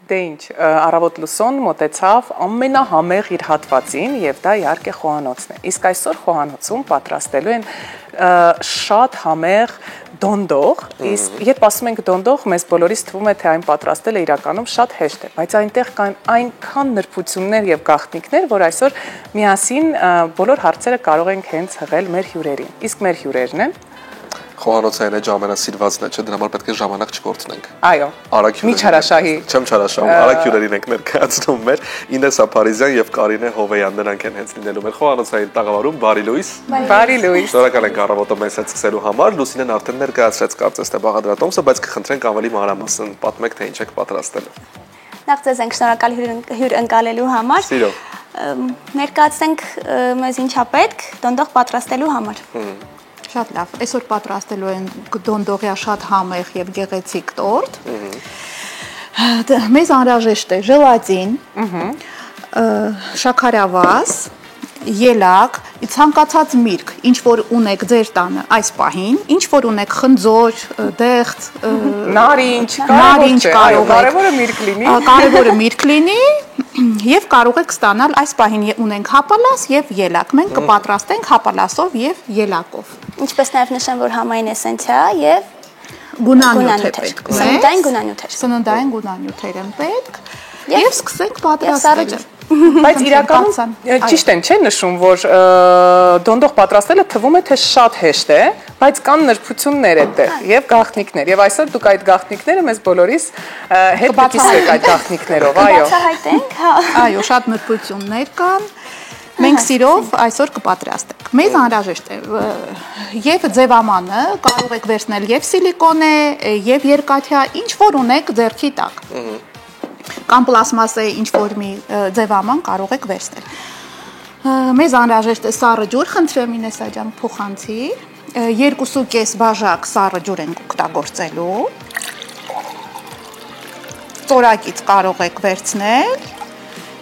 Դե ինչ, առավոտ լուսոն մոտեցավ ամենահամեղ իր հատվածին եւ դա իհարկե խոհանոցն է։ Իսկ այսօր խոհանոցում պատրաստելու են շատ համեղ դոնդող, իսկ երբ ասում ենք դոնդող, մեզ բոլորիս թվում է, թե այն պատրաստելը իրականում շատ հեշտ է, բայց այնտեղ կան այնքան նրբություններ եւ գաղտնիքներ, որ այսօր միասին բոլոր հարցերը կարող ենք հենց հղել մեր հյուրերին։ Իսկ մեր հյուրերն են Խոհանոցային է ժամանասիրվածն է, չէ, դրա համար պետք է ժամանակ չկորցնենք։ Այո։ Միջհրաշահի։ Չեմ չարաշահում, արագ հյուրերին ենք ներկայացնում մեր Ինես Ափարիզյան եւ Կարինե Հովեյան, նրանք են հենց լինելու մեր խոհանոցային տաղավարում։ Բարի լույս։ Բարի լույս։ Շնորհակալ ենք առավոտը մեզ հետ սկսելու համար։ Լուսինեն արդեն ներկայացրեց կարծես թե բաղադրատոմսը, բայց կխնդրենք ավելի մանրամասն պատմեք, թե ինչ եք պատրաստելու։ Նախ ձեզ ենք շնորհակալ հյուր ընկալելու համար։ Սիրով։ Ներկայացնենք մեզ ինչա պետք դոնդող պատրաստելու համար։ Շատ լավ, այսօր պատրաստելու են դոնդողյա շատ համեղ եւ գեղեցիկ տորտ։ Մեզ անհրաժեշտ է ժելատին, շաքարավազ, ելակ, ցանկացած միրգ, ինչ որ ունեք ձեր տանը այս պահին, ինչ որ ունեք խնձոր, դեղց, նարինջ, կարևորը միրգ լինի։ Կարևորը միրգ լինի եւ կարող եք ստանալ այս պահին ունենք հապալաս եւ ելակ։ Մենք կպատրաստենք հապալասով եւ ելակով։ Ինչպես նաև նշեմ, որ համային էսենցիա եւ գունանյութ է պետք։ Սննդային գունանյութեր։ Սննդային գունանյութեր են պետք եւ սկսենք պատրաստել։ Բայց իրականում ճիշտ են, չէ՞ նշում, որ դոնդող պատրաստելը թվում է թե շատ հեշտ է, բայց կան նրբություններ այդտեղ եւ գաղտնիքներ։ Եվ այսօր դուք այդ գաղտնիքները մեզ բոլորիս հետ կկիսվեք այդ գաղտնիքներով, այո։ Բացահայտենք, հա։ Այո, շատ նրբություններ կան։ Մենք սիրով այսօր կպատրաստենք։ Մեզ անհրաժեշտ է եւ ձևամանը կարող եք վերցնել եւ սիլիկոնե, եւ երկաթյա, ինչ որ ունեք ձեռքի տակ։ Կամ պլաստմասե ինչ որ մի ձևաման կարող եք վերցնել։ Մեզ անհրաժեշտ է սառը ջուր, խնդրեմ Ինեսա ջան, փոխանցի։ 2.5 բաժակ սառը ջուր ենք օգտագործելու։ Ծորակից կարող եք վերցնել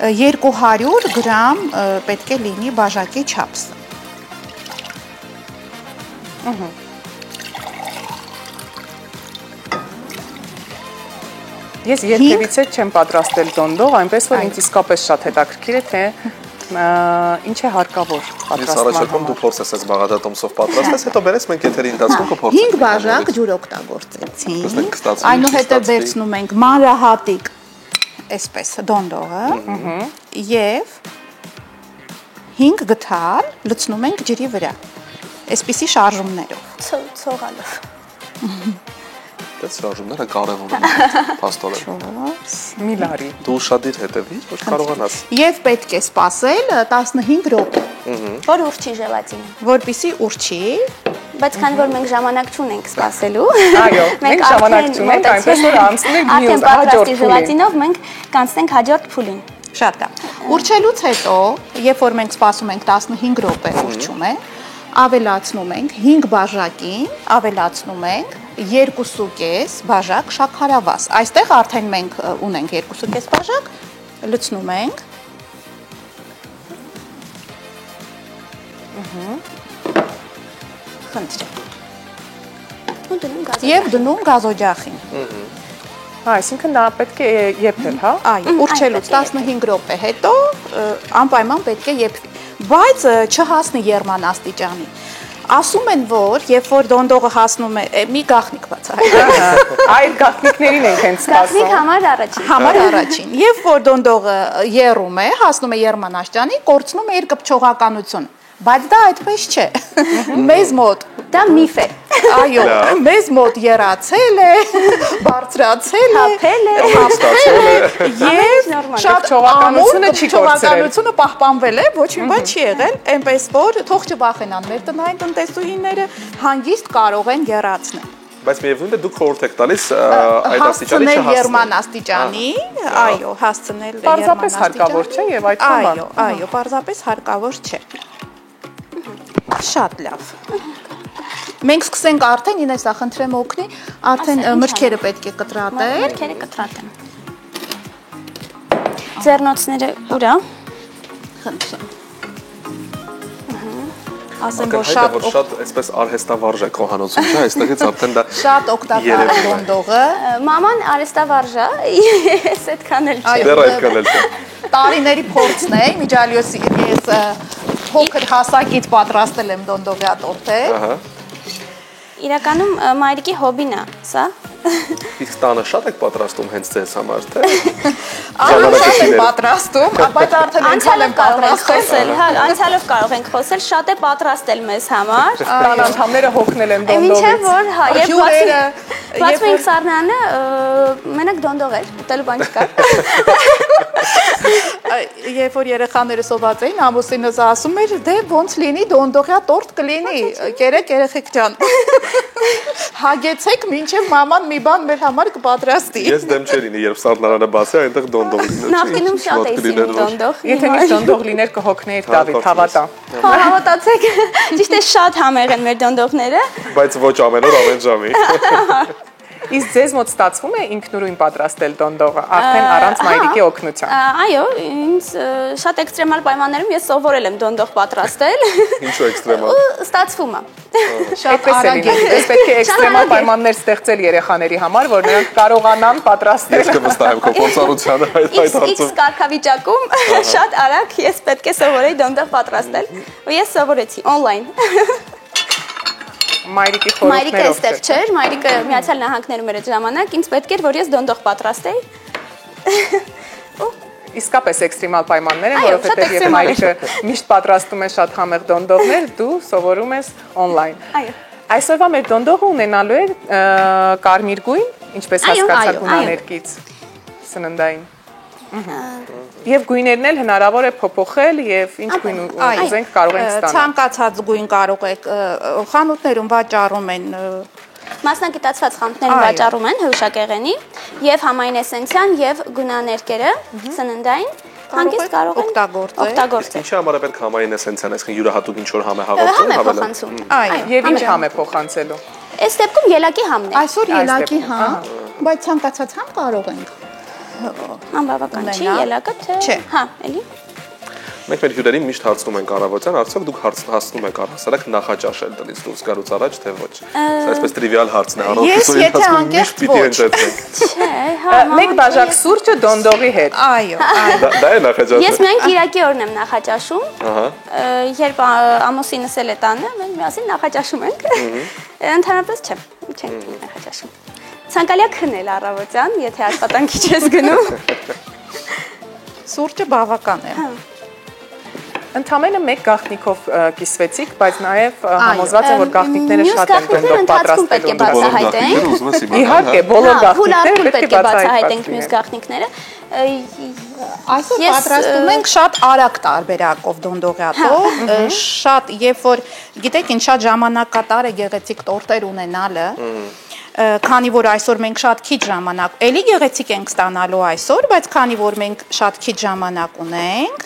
200 գրամ պետք է լինի բաժակի չափսը։ Ես երբևիցե չեմ պատրաստել դոնդող, այնպես որ ինձ իսկապես շատ հետաքրքիր է, թե ինչ է հարկավոր պատրաստման համար։ Ես առաջարկում դու փորձես այս բաղադրատոմսով պատրաստես, հետո բերես մենք եթերի ընթացքում կփորձենք։ 5 բաժակ ջուր օգտագործեցինք։ Այնուհետև վերցնում ենք մանրահատիկ այսպես դոնդողը եւ 5 գթար լցնում ենք ջրի վրա։ Այսպիսի շարժումներով։ Ցողալով։ Այս շարժումները կարևոր են, փաստորեն։ Մի լարի։ Դու ուշադիր հետևիր, որ կարողանաս։ Եվ պետք է սպասել 15 րոպե։ Որ ուռչի ժելատինը։ Որպեսզի ուռչի, բայց քանի որ մենք ժամանակ չունենք սպասելու։ Այո, մենք ժամանակ չունենք, այնպես որ անցնենք մյուս հաջորդ ժելատինով մենք կանցնենք հաջորդ փուլին։ Շատ լավ։ Ուռչելուց հետո, երբ որ մենք սպասում ենք 15 րոպե ուռչում է, ավելացնում ենք 5 բաժակին, ավելացնում ենք 2.5 բաժակ շաքարավազ։ Այստեղ արդեն մենք ունենք 2.5 բաժակ, լցնում ենք։ Խնդրեմ։ Եվ դնում գազօջախին։ Այսինքն նա պետք է եփել, հա։ Այո, ուռչելուց 15 րոպե հետո անպայման պետք է եփվի, բայց չհասնի եռման աստիճանի։ Ասում են, որ երբ որ դոնդողը հասնում է մի գաղտնիք բացահայտել։ Այդ գաղտնիքներին ենք հենց սպասում։ Գաղտնիք համար առաջին։ Երբ որ դոնդողը եռում է, հասնում է եռման աստիճանի, կորցնում է իր կպչողականությունը։ Բայց դա այդպես չէ։ Մեզ մոտ դա միֆ է։ Այո, մեզ մոտ եռացել է, բարձրացել է, հապել է եւ շատ չողականությունը պահպանվել է, ոչ մի բան չի եղել, այնպես որ թող չվախենան մեր տնային տնտեսուհիները, հանգիստ կարող են եռացնել։ Բայց միևնույն է դուք խորհուրդ եք տալիս այդ աստիճանի չհասնել եռման աստիճանի, այո, հասցնել պարզապես հարկավոր չէ եւ այդքան բան։ Այո, պարզապես հարկավոր չէ։ Շատ լավ։ Մենք սկսենք արդեն, Ինեսա, խնդրեմ օգնի, արդեն մրգերը պետք է կտրատել։ Մրգերը կտրատեմ։ Ձեռնոցները ուրա։ Խնդրեմ։ ասեմ, որ շատ այսպես արհեստավարժ է խոհանոցում, չէ՞, այստեղից արդեն դա շատ օգտակար է դոնդողը։ Մաման արհեստավարժ է, ես այդքան էլ չեմ։ դեռ այդքան էլ չէ։ Տարիների փորձն է, միջալյոսի ես փոքր հասակից պատրաստել եմ դոնդողյա տորթեր։ Ահա։ Իրականում մայրիկի հոբին է, սա։ Իսկ տանը շատ եք պատրաստում հենց ձեզ համար, թե։ Շատ եմ պատրաստում, բայց արդեն Անցյալով կարող ենք խոսել, հա, անցյալով կարող ենք խոսել, շատ է պատրաստել մեզ համար։ Տան անդամները հոգնել են Մինչև դոնդողից։ որ, հա, երբ Հյուրերը, բացում ենք սառնանը, մենակ դոնդող էր, ուտելու բան չկար։ երբ որ երեխաները սոված էին, ամուսինս ասում էր, դե ոնց լինի դոնդողյա տորտ կլինի, կերեք երեխեք ջան։ Հագեցեք, մինչև մաման մի բան մեր համար կպատրաստի։ Ես դեմ չէ լինի, երբ սառնարանը բացի, այնտեղ դոնդող լինի։ Նախինում շատ էի սիրում դոնդող։ Եթե միշտ դոնդող լիներ կհոգնեիր Դավիթ, հավատա։ Հա, հավատացեք, ճիշտ է շատ համեղ են մեր դոնդողները։ Բայց ոչ ամեն օր, ամեն ժամի։ Իսկ ձեզ մոտ ստացվում է ինքնուրույն պատրաստել դոնդողը, արդեն առանց մայրիկի օգնության։ Այո, ինձ շատ էքստրեմալ պայմաններում ես սովորել եմ դոնդող պատրաստել։ Ինչու էքստրեմալ։ Ու ստացվում է։ Շատ արագ է։ Ես պետք է էքստրեմալ պայմաններ ստեղծել երեխաների համար, որ նրանք կարողանան պատրաստել։ Ես կվստահեմ քո փորձառությանը այդ հարցում։ X կարգավիճակում շատ արագ ես պետք է սովորեի դոնդող պատրաստել։ Ու ես սովորեցի on-line։ Մայրիկի Մայրիկը խորհուրդներով։ այստեղ չէր, մայրիկը Միացյալ Նահանգներում էր այդ ժամանակ, ինձ պետք էր, որ ես դոնդող պատրաստեի։ Իսկապես էքստրեմալ պայմաններ են, Այո, որովհետև շատ երբ էքստրեմալ մայրիկը միշտ պատրաստում է շատ համեղ դոնդողներ, դու սովորում ես on-line։ Այո։ Այսօրվա մեր դոնդողը ունենալու է կարմիր գույն, ինչպես Այո, հասկացա այո, գունաներկից սննդային։ Եվ գույներն էլ հնարավոր է փոփոխել եւ ինչ գույն ուզենք կարող ենք ստանալ։ Ցանկացած գույն կարող եք խանութներում վաճառում են Մասնագիտացված խանութներում վաճառում են հյուրաշակեղենի եւ համային էսենցիան եւ գունաներկերը սննդային հանգիստ կարող են օգտագործել։ Ինչի համար է պետք համային էսենցիան, այսինքն յուրահատուկ ինչ որ համ է հաղորդում, Համ է փոխանցում։ Այո, եւ ինչ համ է փոխանցելու։ Այս դեպքում ելակի համն է։ Այսօր ելակի համ, բայց ցանկացած համ կարող ենք։ Անբավական չի ելակը, թե հա, էլի։ Մենք մեր հյուրերին միշտ հարցնում ենք առավոտյան, արդյոք դուք հասնում եք առհասարակ նախաճաշել տնից դուրս գալուց առաջ, թե ոչ։ Սա այսպես տրիվիալ հարցն է, առողջության ընթացքում միշտ պիտի հնչեցնենք։ Չէ, հա, Մեկ բաժակ սուրճը դոնդողի հետ։ Այո, Դա է նախաճաշել։ Ես մենք Կիրակի օրն եմ նախաճաշում։ Ահա։ Երբ ամուսինս էլ է տանը, մենք միասին նախաճաշում ենք։ Ընդհանրապես չէ, չենք նախաճաշում։ Ցանկալի է քնել առավոտյան, եթե աշխատանքի չես գնում։ սուրճը բավական է։ Ընդամենը մեկ գաղտնիքով կիսվեցիք, բայց նաև համոզված եմ, որ գաղտնիքները շատ են դոնդող պատրաստելու։ Իհարկե, բոլոր գաղտնիքները պետք է բացահայտենք մյուս գաղտնիքները։ Այսօր պատրաստում ենք շատ արագ տարբերակով դոնդողյա տորտ, շատ, երբ որ գիտեք, ինչ շատ ժամանակատար է գեղեցիկ տորտեր ունենալը, քանի որ այսօր մենք շատ քիչ ժամանակ, էլի գեղեցիկ ենք ստանալու այսօր, բայց քանի որ մենք շատ քիչ ժամանակ ունենք,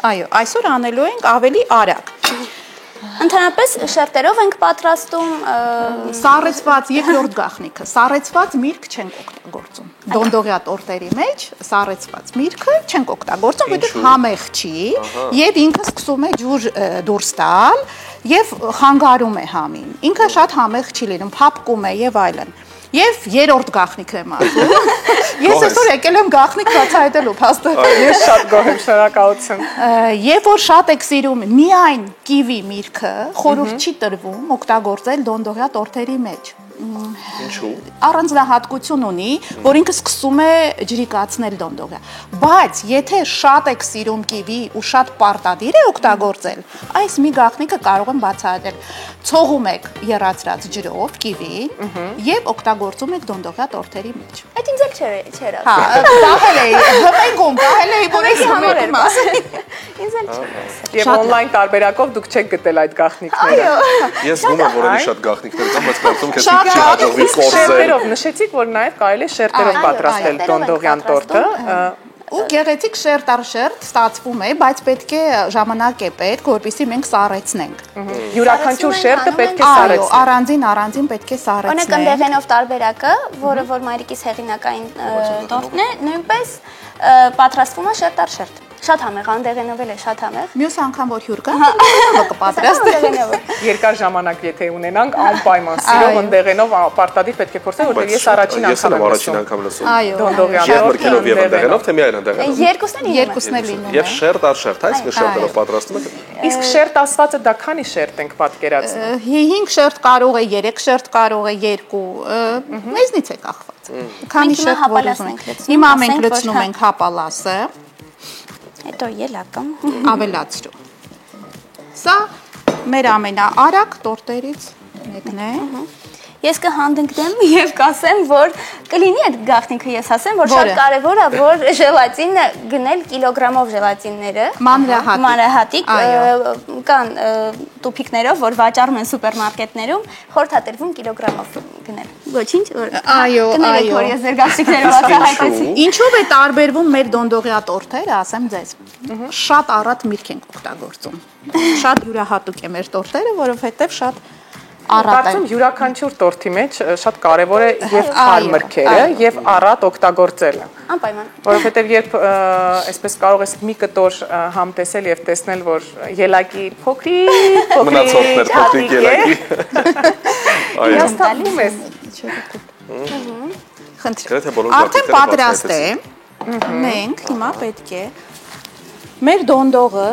այո, այսօր անելու ենք ավելի արագ։ Ընդհանրապես շերտերով ենք պատրաստում սառեցված երկրորդ գաղտնիքը, սառեցված միրգ չենք օգտագործում։ Դոնդողյա տորտերի մեջ սառեցված միրգը չենք օգտագործում, որովհետև համեղ չի եւ ինքը սկսում է ջուր դուրս տալ եւ խանգարում է համին։ Ինքը շատ համեղ չի լինում, փափկում է եւ այլն։ Եվ երրորդ գաղտնիքն եմ ասում։ Ես այսօր եկել եմ գաղտնիք բացահայտելու փաստորեն։ Ես շատ գոհ եմ, շնորհակալություն։ Եվ որ շատ եք սիրում միայն կիվի միրգը, խորհուրդ չի տրվում օգտագործել դոնդողյա տորտերի մեջ։ Ինչու՞։ Առանձնահատկություն ունի, որ ինքը սկսում է ջրիկացնել դոնդողը։ Բայց եթե շատ եք սիրում կիվի ու շատ պարտադիր է օգտագործել, այս մի գաղտնիքը կարող եմ բացահայտել։ Ցողում եք եռացրած ջրով կիվին եւ օգտագործում եք դոնդողյա տորտերի մեջ։ Այդ ինձ էլ չէր Հա, պահել էի, հմենգում, պահել էի, որ ես համար էր մասը։ Ինձ էլ չէր։ Եվ on-line տարբերակով դուք չեք գտել այդ գաղտնիքները։ Ես գնում եմ, որ էլի շատ գաղտնիքներ կան, բայց կարծում եմ, չի հաջողվի կորզել։ Շերտերով նշեցիք, որ նաև կարելի է շերտերով պատրաստել դոնդողյան տորտը։ Ու գեղեցիկ շերտ առ շերտ ստացվում է, բայց պետք է ժամանակ է պետք, որպեսզի մենք սառեցնենք։ Յուրաքանչյուր շերտը պետք է Այո, սառեցնել։ առանձին պետք է Օրինակ սառեցնենք։ ընդեղենով տարբերակը, որը որ մայրիկիս հեղինակային տորտն է, նույնպես պատրաստվում է շերտ առ շերտ։ Շատ համեղ, անդեղենով էլ է շատ համեղ։ Մյուս անգամ որ հյուր կա, անդեղենով կպատրաստենք։ Երկար ժամանակ եթե ունենանք, անպայման սիրով անդեղենով պարտադիր պետք է փորձել, որտեղ ես առաջին անգամ լսում։ Այո։ Դոնդողի Եվ մրգելով եւ անդեղենով, թե միայն անդեղենով։ Երկուսն էլ լինում է։ Եվ շերտ առ շերտ, այս շերտերով պատրաստում եք։ Իսկ շերտ ասվածը դա քանի շերտ ենք պատկերացնում։ 5 շերտ կարող է, 3 շերտ կարող է, 2, մեզնից է կախված։ Քանի շերտ որ ուզում ենք։ Հիմա մենք լցնում ենք հապալասը, հետո ելակը ավելացրու։ Սա մեր ամենաարագ տորտերից մեկն է։ Ես կհանդգնեմ եւ կասեմ, որ կլինի այդ գաղտնիքը, ես ասեմ, որ շատ կարեւոր է, որ ժելատինը գնել կիլոգրամով ժելատինները, մանրահատիկ, կան տուփիկներով, որ վաճառում են սուպերմարկետներում, խորհրդատրվում կիլոգրամով գնել։ Ոչինչ, այո, որ ես ձեր գաղտնիքները բացահայտեցի։ Ինչով է տարբերվում մեր դոնդողյա տորտերը, ասեմ ձեզ։ Շատ առատ միրգ ենք օգտագործում։ Շատ յուրահատուկ է մեր տորտերը, որովհետեւ շատ Կարծում յուրաքանչյուր տորտի մեջ շատ կարևոր է եւ քար մրգերը եւ առատ օգտագործելը։ Անպայման։ Որովհետեւ երբ այսպես կարող ես մի կտոր համ տեսել եւ տեսնել, որ ելակի փոքրիկ մնացորդներ փոքրիկ ելակի։ Այո, ստանում ես։ Խնդրեմ։ Արդեն պատրաստ է։ Մենք հիմա պետք է մեր դոնդողը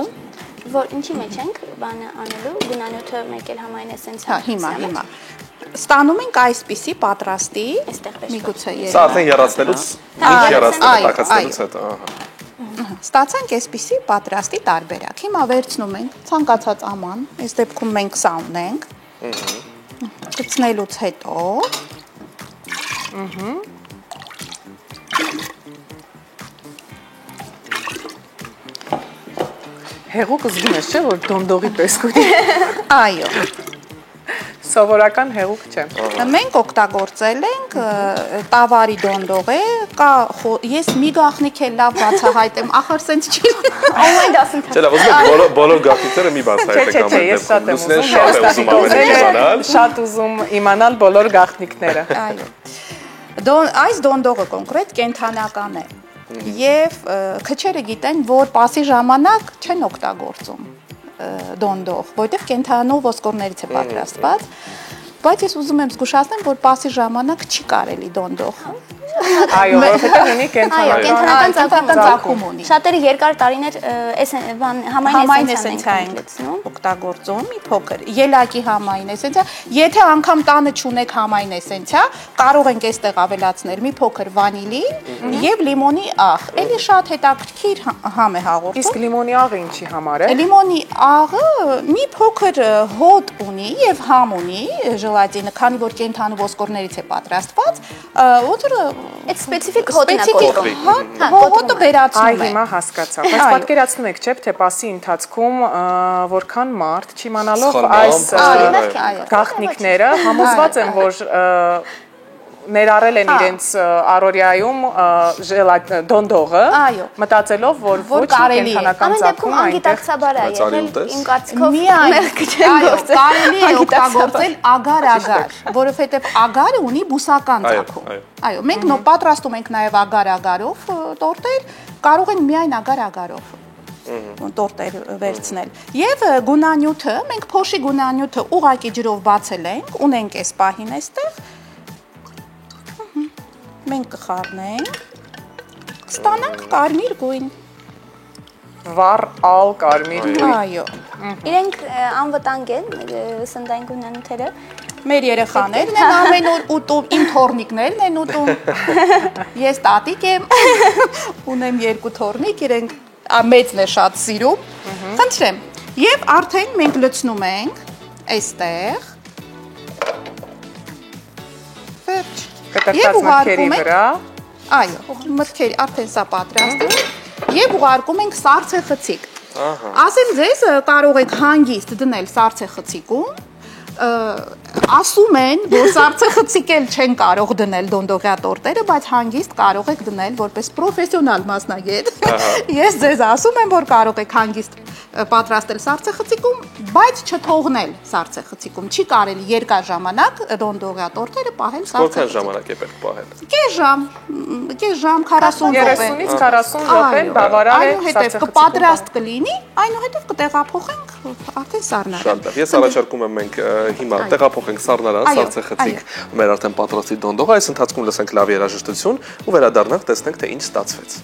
որ ինչի մեջ ենք բանը անելու գունանյութը մեկ էլ համայն էսենցիա։ Հա, հիմա։ Ստանում ենք այսպիսի պատրաստի, միգուցե երբ։ Սա արդեն եռացնելուց, ինչ եռացնելը տակացնելուց հետո, ահա։ Ստացանք այսպիսի պատրաստի տարբերակ։ Հիմա վերցնում ենք ցանկացած աման, այս դեպքում մենք սա ունենք։ Գցնելուց հետո Հեղուկ զգում ես, չէ՞, որ դոնդողի պես կունի։ Այո։ Սովորական հեղուկ չէ։ Մենք օգտագործել ենք տավարի դոնդող է, կա ես մի գաղտնիք էլ լավ բացահայտեմ, ախր սենց չի։ Online դասընթաց։ Չէ, լավ, ուզում եք բոլոր գաղտնիքները մի բացահայտեք ամեն դեպքում։ Շատ ուզում իմանալ բոլոր գաղտնիքները։ Այո։ Այս դոնդողը կոնկրետ կենթանական է։ Եվ քչերը գիտեն, որ պասի ժամանակ չեն օգտագործում դոնդող, որտեղ կենթանու ոսկորներից է պատրաստված, բայց ես ուզում եմ զգուշացնել, որ պասի ժամանակ չի կարելի դոնդող։ Այո, որովհետև ունի կենթանական ծագում ունի։ Շատերը երկար տարիներ համայն էսենցիա են օգտագործում, մի փոքր ելակի համայն էսենցիա։ Եթե անգամ տանը չունեք համայն էսենցիա, կարող ենք այստեղ ավելացնել մի փոքր վանիլի եւ լիմոնի աղ։ Էլի շատ հետաքրքիր համ է հաղորդում։ Իսկ լիմոնի աղը ինչի համար է։ Լիմոնի աղը մի փոքր հոտ ունի եւ համ ունի ժելատինը, քանի որ կենթանու ոսկորներից է պատրաստված, որը այդ սպეციფიկ հոտն է կոտրում։ Հոտը վերացնում է։ Այ հիմա հասկացա։ Բայց պատկերացնում եք, չէ՞, թե պասի ընթացքում որքան մարդ չիմանալով այս գաղտնիքները համոզված եմ, որ ներառել են իրենց առօրյայում դոնդողը, մտածելով, որ ոչ կենթանական ծագում անգիտակցաբար է եղել, իմ կարծիքով մեղք չեն գործել։ Կարելի է օգտագործել ագար-ագար, որովհետև ագարը ունի բուսական ծագում։ Այո, մենք պատրաստում ենք նաև ագար-ագարով տորտեր, կարող են միայն ագար-ագարով տորտեր վերցնել։ Եվ գունանյութը, մենք փոշի գունանյութը ուղղակի ջրով բացել ենք, ունենք այս պահին այստեղ։ Մենք կխառնենք, կստանանք կարմիր գույն։ Վառ ալ կարմիր գույն։ Այո։ Իրենք անվտանգ են, սննդային գունանյութերը։ Մեր երեխաներն են ամեն օր ուտում, իմ թոռնիկներն են ուտում։ Ես տատիկ եմ, ունեմ 2 թոռնիկ, իրենք մեծն է շատ սիրում։ Խնդրեմ։ Եվ արդեն մենք լցնում ենք այստեղ։ Վերջ։ Կտրտած մրգերի վրա։ Այո, մրգերի արդեն սա պատրաստ է։ Եվ ուղարկում ենք սառցեխցիկ։ Ասեմ ձեզ, կարող եք հանգիստ դնել սառցեխցիկում։ Ասում են, որ սառցեխցիկ էլ չեն կարող դնել դոնդողյա տորտերը, բայց հանգիստ կարող եք դնել որպես պրոֆեսիոնալ մասնագետ։ Ես ձեզ ասում եմ, որ կարող եք հանգիստ պատրաստել սառցեխցիկում, բայց չթողնել սառցեխցիկում։ Չի կարելի երկար ժամանակ դոնդողյա տորտերը պահել սառցեխցիկում։ Որքան ժամանակ է պետք պահել։ Կես ժամ 40 րոպե։ 30-ից 40 րոպե բավարար է սառցեխցիկում։ Այնուհետև կպատրաստ կլինի, այնուհետև կտեղափոխենք արդեն սառնարան։ Շատ լավ։ Ես առաջարկում եմ մենք հիմա տեղափոխենք սառնարան, սառցեխցիկ մեր արդեն պատրաստի դոնդողը, այս ընթացքում լսենք լավ երաժշտություն ու վերադառնանք տեսնենք թե ինչ ստացվեց։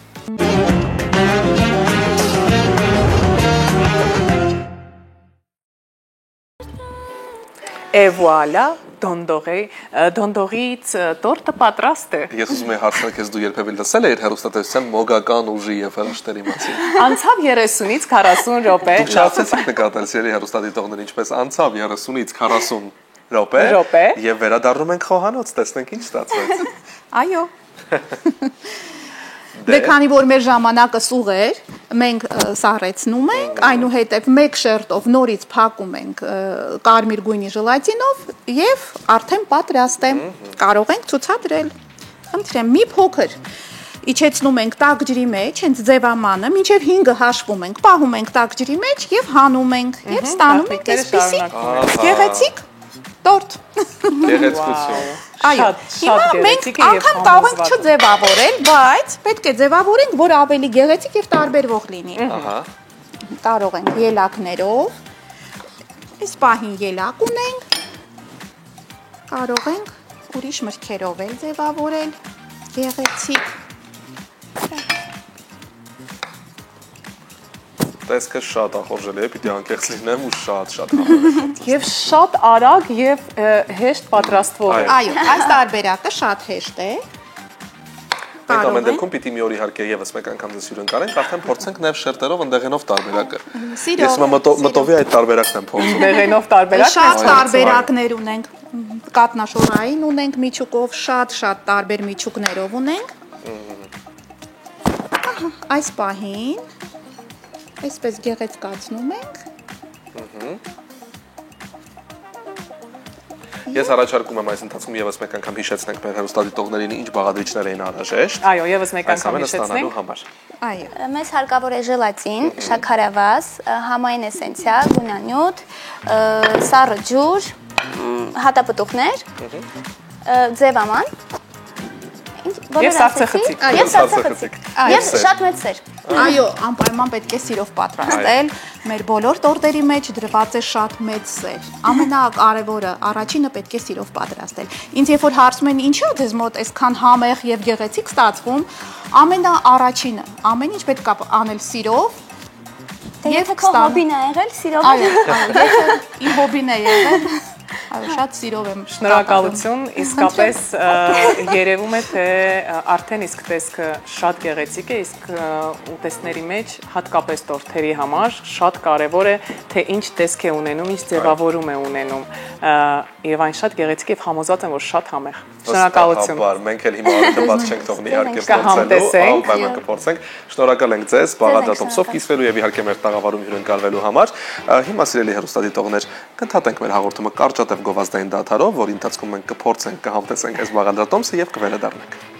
Et voilà, դոնդողից տորտը պատրաստ է։ Ես ուզում եմ հարցնել քեզ դու երբևէ լսել ես հեռուստատեսության մոգական ուժի եւ հրաշքների մասին։ Անցավ 30-ից 40 րոպե։ Դուք չասեցիք նկատել սերի հեռուստադիտողներ ինչպես անցավ 30-ից 40 րոպե եւ վերադառնում ենք խոհանոց, տեսնենք ինչ ստացվեց։ Այո։ Դե քանի որ մեր ժամանակը սուղ էր, մենք սառեցնում ենք, այնուհետև մեկ շերտով նորից փակում ենք կարմիր գույնի ժելատինով եւ արդեն պատրաստ է։ Կարող ենք ցուցադրել։ Խնդրեմ, մի փոքր իջեցնում ենք տաք ջրի մեջ, հենց ձևամանը, մինչև 5-ը հաշվում ենք, պահում ենք տաք ջրի մեջ եւ հանում ենք եւ ստանում ենք այսպիսի գեղեցիկ տորտ։ Գեղեցկություն։ Այո, հիմա մենք անգամ կարող ենք չձևավորել, բայց պետք է ձևավորենք, որ ավելի գեղեցիկ եւ տարբերվող լինի։ Ահա։ Կարող ենք ելակներով, այս պահին ելակ ունենք, կարող ենք ուրիշ մրգերով էլ ձևավորել, գեղեցիկ։ Տեսքը շատ ախորժելի է, պիտի անկեղծ լինեմ ու շատ համարել։ Եվ շատ արագ եւ հեշտ պատրաստվող է։ Այո, այս տարբերակը շատ հեշտ է։ Մենք ամեն դեպքում պիտի մի օր իհարկե եւս մեկ անգամ ձեզ հյուրընկալենք, արդեն փորձենք նաեւ շերտերով ընդեղենով տարբերակը։ Ես մտովի այդ տարբերակն եմ փորձում։ Ընդեղենով տարբերակ։ Շատ տարբերակներ ունենք։ Կատնաշորային ունենք միջուկով, շատ տարբեր միջուկներով ունենք։ Այս պահին այսպես գեղեցկացնում ենք։ Ես առաջարկում եմ այս ընթացքում եւս մեկ անգամ հիշեցնենք մեր հեռուստադիտողներին ինչ բաղադրիչներ էին անհրաժեշտ։ Այո, եւս մեկ անգամ հիշեցնենք։ Այո։ Մեզ հարկավոր է ժելատին, շաքարավազ, համային էսենցիա, գունանյութ, սառը ջուր, հատապտուղներ, ձևաման, եւ սառցեխցիկ։ Եվ սառցեխցիկ։ Եվ շատ մեծ սեր։ Այո, անպայման պետք է սիրով պատրաստել։ Մեր բոլոր տորտերի մեջ դրված է շատ մեծ սեր։ Ամենակարևորը, առաջինը պետք է սիրով պատրաստել։ Ինձ երբ որ հարցում են ինչի՞ է ձեզ մոտ այսքան համեղ եւ գեղեցիկ ստացվում, ամենաառաջինը, ամեն ինչ պետք է անել սիրով։ Եվ քո հոբին է եղել սիրով։ Այո, իմ հոբին է եղել։ Այո, շատ սիրով եմ։ Շնորհակալություն, իսկապես երևում է թե արդեն իսկ տեսքը շատ գեղեցիկ է, իսկ ուտեստների մեջ հատկապես տորթերի համար շատ կարևոր է թե ինչ տեսք է ունենում, ինչ ձևավորում է ունենում եւ այն շատ գեղեցիկ եւ համոզված եմ որ շատ համեղ։ Շնորհակալություն։ Մենք էլ հիմա դեպս չենք թողնի իհարկե փորձելու, այո, կփորձենք։ Շնորհակալ ենք ձեզ բաղադրատոմսով կիսվելու եւ իհարկե մեր տաղավարում հյուրընկալվելու համար։ Հիմա սիրելի հեռուստադիտողներ, կընդհատենք մեր հաղորդումը կարճատև գովազդային դադարով, որի ընթացքում մենք կփորձենք կհամտեսենք այս բաղադրատոմսը եւ կվերադառնանք։